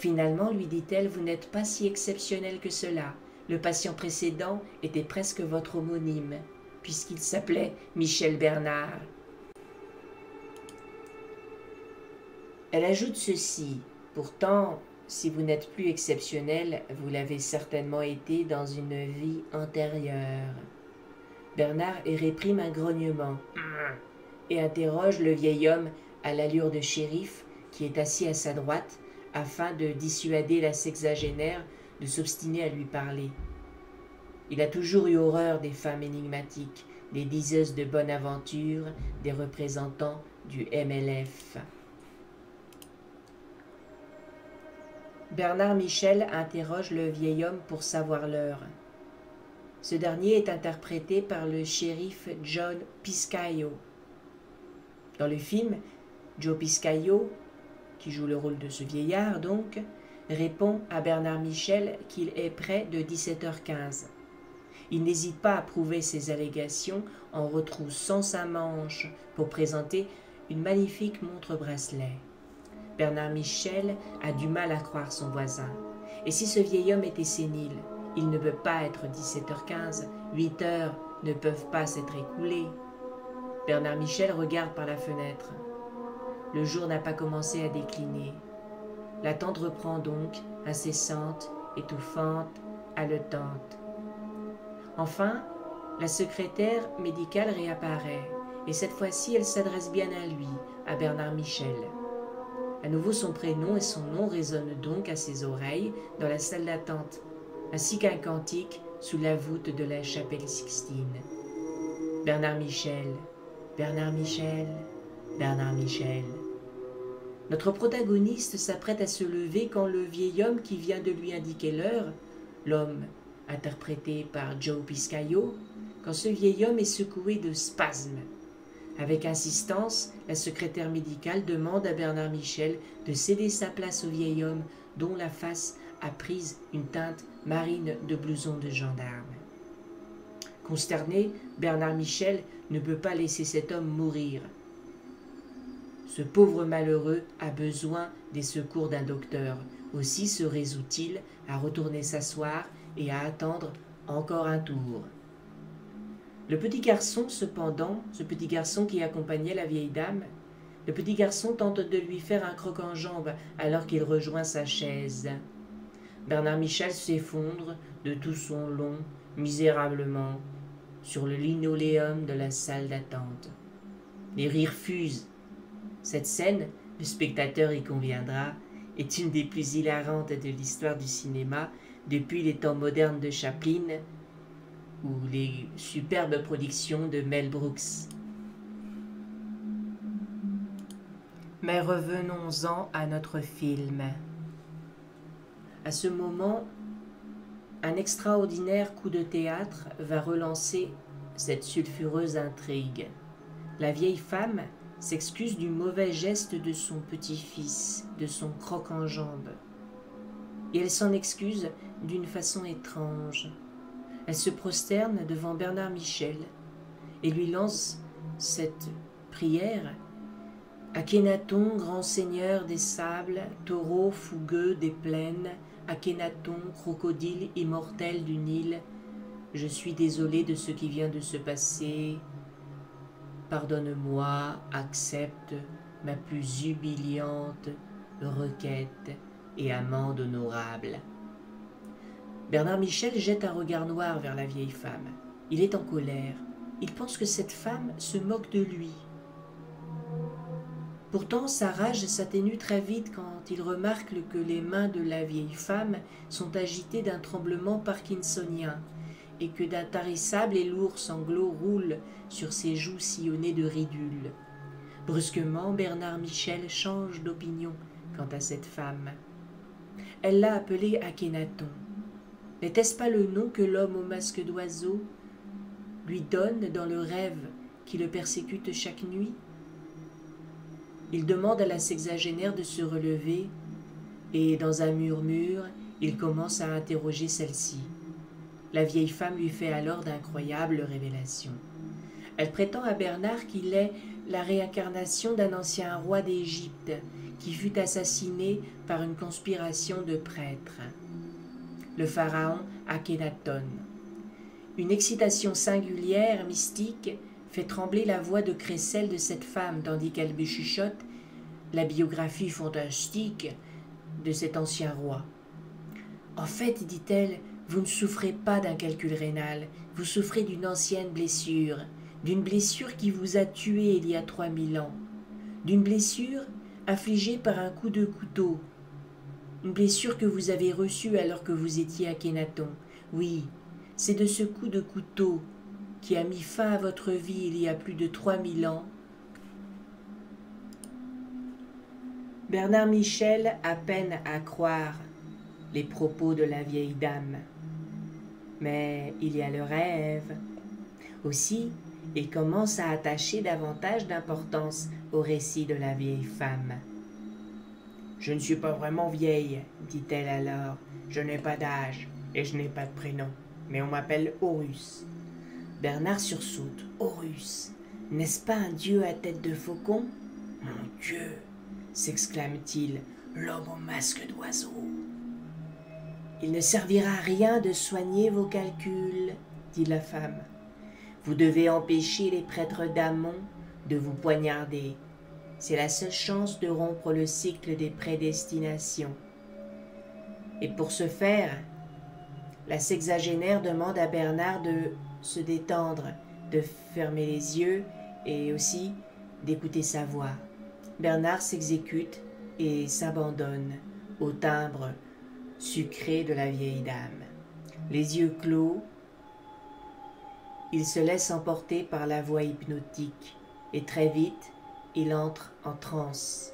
Finalement, lui dit-elle, vous n'êtes pas si exceptionnel que cela. Le patient précédent était presque votre homonyme, puisqu'il s'appelait Michel Bernard. Elle ajoute ceci. Pourtant, si vous n'êtes plus exceptionnel, vous l'avez certainement été dans une vie antérieure. Bernard réprime un grognement et interroge le vieil homme à l'allure de shérif qui est assis à sa droite afin de dissuader la sexagénaire de s'obstiner à lui parler. Il a toujours eu horreur des femmes énigmatiques, des diseuses de bonne aventure, des représentants du MLF. Bernard Michel interroge le vieil homme pour savoir l'heure. Ce dernier est interprété par le shérif John Piscaio. Dans le film, Joe Piscaio, qui joue le rôle de ce vieillard donc, répond à Bernard Michel qu'il est près de 17h15. Il n'hésite pas à prouver ses allégations en retroussant sa manche pour présenter une magnifique montre-bracelet. Bernard Michel a du mal à croire son voisin. Et si ce vieil homme était sénile, il ne peut pas être 17h15, 8 heures ne peuvent pas s'être écoulées. Bernard Michel regarde par la fenêtre. Le jour n'a pas commencé à décliner. L'attente reprend donc, incessante, étouffante, haletante. Enfin, la secrétaire médicale réapparaît, et cette fois-ci elle s'adresse bien à lui, à Bernard Michel. À nouveau son prénom et son nom résonnent donc à ses oreilles dans la salle d'attente, ainsi qu'un cantique sous la voûte de la chapelle Sixtine. Bernard Michel, Bernard Michel, Bernard Michel. Notre protagoniste s'apprête à se lever quand le vieil homme qui vient de lui indiquer l'heure, l'homme interprété par Joe Piscaio, quand ce vieil homme est secoué de spasmes. Avec insistance, la secrétaire médicale demande à Bernard Michel de céder sa place au vieil homme dont la face a pris une teinte marine de blouson de gendarme. Consterné, Bernard Michel ne peut pas laisser cet homme mourir. Ce pauvre malheureux a besoin des secours d'un docteur. Aussi se résout-il à retourner s'asseoir et à attendre encore un tour. Le petit garçon, cependant, ce petit garçon qui accompagnait la vieille dame, le petit garçon tente de lui faire un croc en jambe alors qu'il rejoint sa chaise. Bernard Michel s'effondre de tout son long, misérablement, sur le linoléum de la salle d'attente. Les rires fusent. Cette scène, le spectateur y conviendra, est une des plus hilarantes de l'histoire du cinéma depuis les temps modernes de Chaplin ou les superbes productions de Mel Brooks. Mais revenons-en à notre film. À ce moment, un extraordinaire coup de théâtre va relancer cette sulfureuse intrigue. La vieille femme s'excuse du mauvais geste de son petit-fils, de son croc en jambe. Et elle s'en excuse d'une façon étrange. Elle se prosterne devant Bernard Michel et lui lance cette prière. Akhénaton, grand seigneur des sables, taureau fougueux des plaines, Akhénaton, crocodile immortel du Nil, je suis désolé de ce qui vient de se passer. Pardonne-moi, accepte ma plus humiliante requête et amende honorable. Bernard Michel jette un regard noir vers la vieille femme. Il est en colère. Il pense que cette femme se moque de lui. Pourtant, sa rage s'atténue très vite quand il remarque que les mains de la vieille femme sont agitées d'un tremblement parkinsonien et que d'intarissables et lourds sanglots roulent sur ses joues sillonnées de ridules. Brusquement, Bernard Michel change d'opinion quant à cette femme. Elle l'a appelée Akhénaton. N'était-ce pas le nom que l'homme au masque d'oiseau lui donne dans le rêve qui le persécute chaque nuit? Il demande à la sexagénaire de se relever et, dans un murmure, il commence à interroger celle-ci. La vieille femme lui fait alors d'incroyables révélations. Elle prétend à Bernard qu'il est la réincarnation d'un ancien roi d'Égypte qui fut assassiné par une conspiration de prêtres. Le pharaon Akhenaton. Une excitation singulière, mystique, fait trembler la voix de crécelle de cette femme, tandis qu'elle chuchote la biographie fantastique de cet ancien roi. En fait, dit-elle, vous ne souffrez pas d'un calcul rénal, vous souffrez d'une ancienne blessure, d'une blessure qui vous a tué il y a 3000 ans, d'une blessure affligée par un coup de couteau, une blessure que vous avez reçue alors que vous étiez à Akhenaton. Oui, c'est de ce coup de couteau qui a mis fin à votre vie il y a plus de 3000 ans. Bernard Michel a peine à croire les propos de la vieille dame. Mais il y a le rêve. Aussi, il commence à attacher davantage d'importance au récit de la vieille femme. « Je ne suis pas vraiment vieille, dit-elle alors. Je n'ai pas d'âge et je n'ai pas de prénom, mais on m'appelle Horus. » Bernard sursaute. « Horus, n'est-ce pas un dieu à tête de faucon ?»« Mon Dieu !» s'exclame-t-il, « l'homme au masque d'oiseau. » « Il ne servira à rien de soigner vos calculs, dit la femme. Vous devez empêcher les prêtres d'Amon de vous poignarder. C'est la seule chance de rompre le cycle des prédestinations. Et pour ce faire, la sexagénaire demande à Bernard de se détendre, de fermer les yeux et aussi d'écouter sa voix. Bernard s'exécute et s'abandonne au timbre sucré de la vieille dame. Les yeux clos, il se laisse emporter par la voix hypnotique et très vite, il entre en transe.